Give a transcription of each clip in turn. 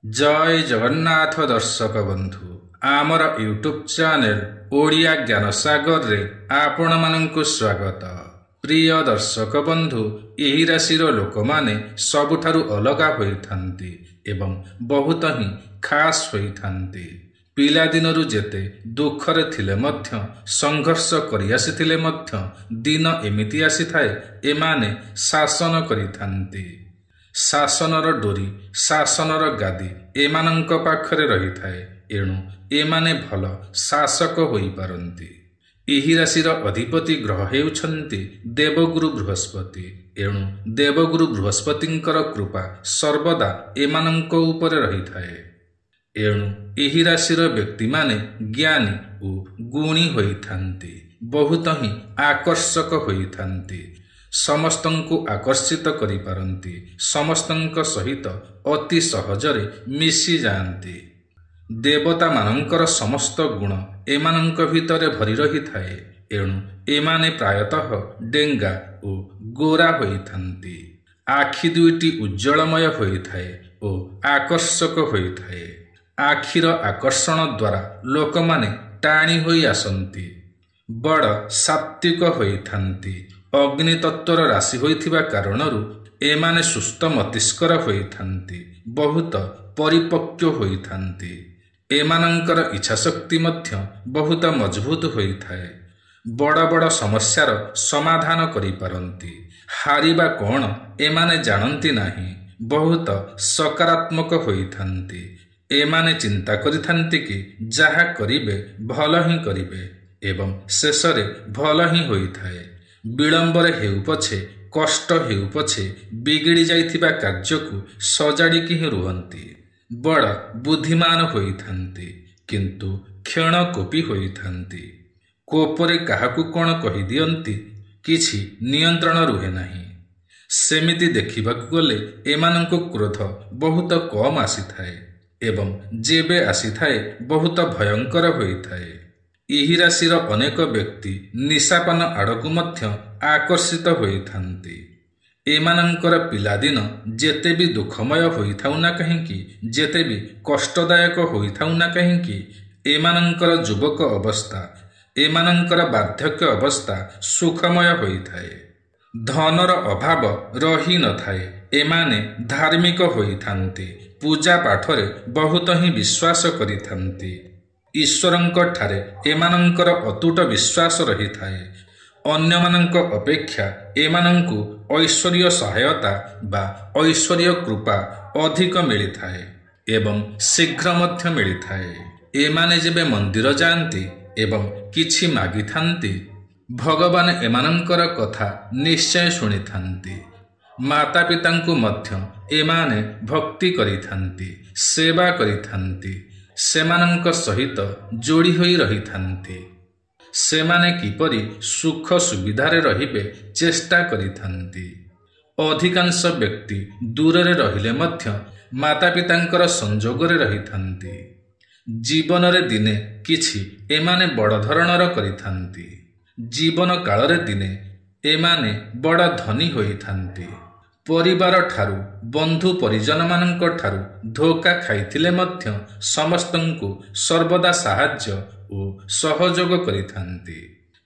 जय जगन्नाथ दर्शक बंधु आमर यूट्यूब चैनल ओडिया ज्ञान सागर रे आपण मानंकु स्वागत। प्रिय दर्शक बंधु एही राशिर लोक माने सबुठारु अलगा होइथांती एवं बहुत ही खास होइथांती। पिला दिनरु जेते दुखरे थिले मध्य संघर्ष करि आसिथिले मध्य दिन एमिति आसिथाए एमाने शासन करिथांती। शासनर डोरी शासनर गादी एमानंक पाखरे रही थाए एणु एमाने भल शासक होई पारंती। एही राशिर अधिपति ग्रह हेउछंती देवगुरु बृहस्पति एणु देवगुरु बृहस्पतिंकर कृपा सर्वदा एमानंक उपरे रही थाए। एणु एही राशिर व्यक्ति माने ज्ञानी और गुणी होइथांती, बहुत ही आकर्षक होइथांती, समस्तंकु आकर्षित करि पारंती, समस्तंक सहित अति सहजरे मिसी जाआंती। देवता मानंकर समस्त गुण एमानंक भितरे भरी रही थाए एणु एमाने प्रायतः डेंगा और गोरा होइथांती। आखि दुईटी उज्जवलमय होइथाए और आकर्षक होइथाए। आखिर आकर्षण द्वारा लोक माने टाणी होई आसंती। बड़ सात्विक होइथांती। अग्नि तत्वर राशि होइथिबा कारणरु एमाने सुस्थ मतिस्कर होइथांती, बहुत परिपक्व होइथांती। एमानंकर इच्छा शक्ति मध्य बहुत मजबूत होइथाए। बड़ बड़ समस्यार समाधान करि पारंती। हारिबा कोण एमाने जानंती नाही, बहुत सकारात्मक होइथांती। एमाने चिंता करिथांती कि जाहा करिबे भल ही करिबे एवं शेषरे भल ही होइथाए। विलंबरे हेउ पछे कष्ट हेउ पछे बिगिड़ी जाइथिबा कार्यकु सजाड़िकी ही रुहंती। बड़ बुद्धिमान होइथांती किंतु क्षणकोपी होइथांती। कोपरे काहाकु कोण कहि दियंती किछि नियंत्रण रुहे नाही। सेमिति देखिबाकु गले एमानंकु क्रोध बहुत कम आसीथाए एवं जेबे आसीथाए बहुत भयंकर होइथाए। एही राशिर अनेक व्यक्ति निशापान आड़कु मध्य आकर्षित होइथांती। एमानंकर पिलादिन जेते भी दुखमय होइथाउ ना कहिंकी, जेते भी कष्टदायक होइथाउ ना कहिंकी, एमानंकर युवक अवस्था एमानंकर बार्धक्य अवस्था सुखमय होइथाए। धनर अभाव रही न थाए। एमाने धार्मिक होइथांती। पूजा पाठरे बहुत ही विश्वास करिथांती। ईश्वरंक ठारे एमानंकर अतुट विश्वास रही थाए। अन्य मानंक अपेक्षा एमानंकु ऐश्वर्य सहायता बा ऐश्वर्य कृपा अधिक मिली थाए एवं शीघ्र मध्य मिली थाए। एमाने जेबे मंदिर जाआंती एवं किछि मागी थांती, भगवान एमानंकर कथा निश्चय शुणी थांती। माता पितांकु मध्य एमाने भक्ति करिथांती, सेवा करिथांती, सेमानंक सहित जोड़ी होई रहिथांती। सेमाने किपरि सुख सुविधारे रहिबे चेष्टा करिथांती। अधिकांश व्यक्ति दूररे रहिले मध्य माता पितांकर संजोगरे रहिथांती। जीवनरे दिने किछि एमाने बड़ धरणर करिथांती। जीवन कालरे दिने एमाने बड़ धनी होइथांती। परिवार ठारू बंधु परिजन मानंक ठारू धोखा खाइथिले मध्य समस्तंकु सर्वदा साहाय्य और सहयोग करिथांती।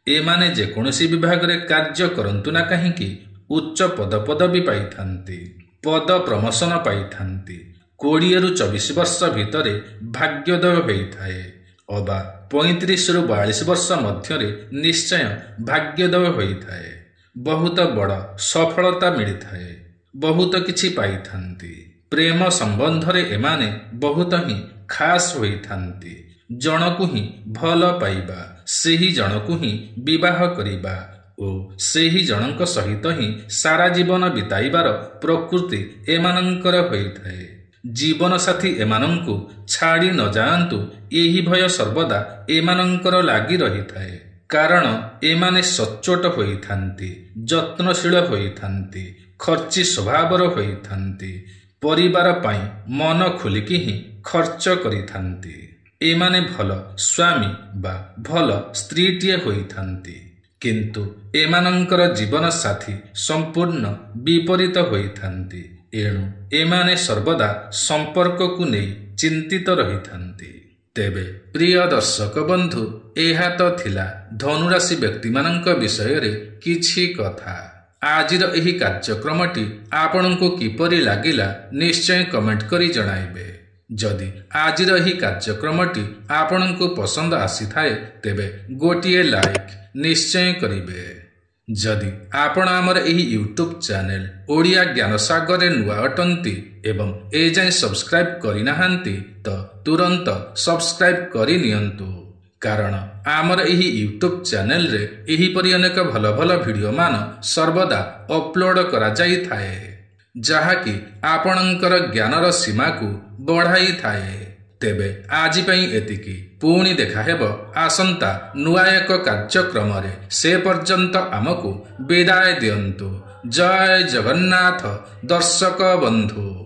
एमाने जे कोनोसी विभाग रे कार्य करंतु ना काहिंकी उच्च पदपदवी पाइथांती, पद प्रमोशन पाइथांती। 20 रु 24 वर्ष भितरे भाग्योदय होइथाए अबा 35 रु 42 वर्ष मध्यरे निश्चय भाग्योदय होइथाए। बहुत बड़ सफलता मिलिथाए, बहुत किछि पाइथांती। प्रेम संबंधरे एमाने बहुत ही खास होइथांती। जनकु ही भल पाइबा, सेही जनकु ही विवाह करिबा और सेही जनक सहित ही सारा जीवन बिताइबार प्रकृति एमानंकर होइथाए। जीवन साथी एमानंकु छाड़ी न जाआंतु एही भय सर्वदा एमानंकर लागि रहिथाए। कारण एमाने सच्चोट होइथांती, जत्नशील होइथांती, खर्ची स्वभावर होइथांती। परिवार पाई मन खोलिकी ही खर्च करिथांती। एमाने भल स्वामी बा भल स्त्रीटिए होइथांती, किंतु एमानंकर जीवन साथी संपूर्ण विपरीत होइथांती ଏଣୁ ଏମାନେ ସର୍ବଦା ସମ୍ପର୍କକୁ ନେଇ ଚିନ୍ତିତ ରହିଥାନ୍ତି। ତେବେ ପ୍ରିୟ ଦର୍ଶକ ବନ୍ଧୁ, ଏହା ତ ଥିଲା ଧନୁରାଶି ବ୍ୟକ୍ତିମାନଙ୍କ ବିଷୟରେ କିଛି କଥା। ଆଜିର ଏହି କାର୍ଯ୍ୟକ୍ରମଟି ଆପଣଙ୍କୁ କିପରି ଲାଗିଲା ନିଶ୍ଚୟ କମେଣ୍ଟ କରି ଜଣାଇବେ। ଯଦି ଆଜିର ଏହି କାର୍ଯ୍ୟକ୍ରମଟି ଆପଣଙ୍କୁ ପସନ୍ଦ ଆସିଥାଏ ତେବେ ଗୋଟିଏ ଲାଇକ୍ ନିଶ୍ଚୟ କରିବେ। ଯଦି ଆପଣ ଆମର ଏହି ୟୁଟ୍ୟୁବ୍ ଚ୍ୟାନେଲ ଓଡ଼ିଆ ଜ୍ଞାନସାଗରରେ ନୂଆ ଅଟନ୍ତି ଏବଂ ଏଯାଏଁ ସବସ୍କ୍ରାଇବ୍ କରିନାହାନ୍ତି ତ ତୁରନ୍ତ ସବସ୍କ୍ରାଇବ୍ କରିନିଅନ୍ତୁ, କାରଣ ଆମର ଏହି ୟୁଟ୍ୟୁବ୍ ଚ୍ୟାନେଲରେ ଏହିପରି ଅନେକ ଭଲ ଭଲ ଭିଡ଼ିଓମାନ ସର୍ବଦା ଅପଲୋଡ଼ କରାଯାଇଥାଏ, ଯାହାକି ଆପଣଙ୍କର ଜ୍ଞାନର ସୀମାକୁ ବଢ଼ାଇଥାଏ। ତେବେ ଆଜି ପାଇଁ ଏତିକି। ପୁଣି ଦେଖାହେବ ଆସନ୍ତା ନୂଆ ଏକ କାର୍ଯ୍ୟକ୍ରମରେ। ସେ ପର୍ଯ୍ୟନ୍ତ ଆମକୁ ବିଦାୟ ଦିଅନ୍ତୁ। ଜୟ ଜଗନ୍ନାଥ ଦର୍ଶକ ବନ୍ଧୁ।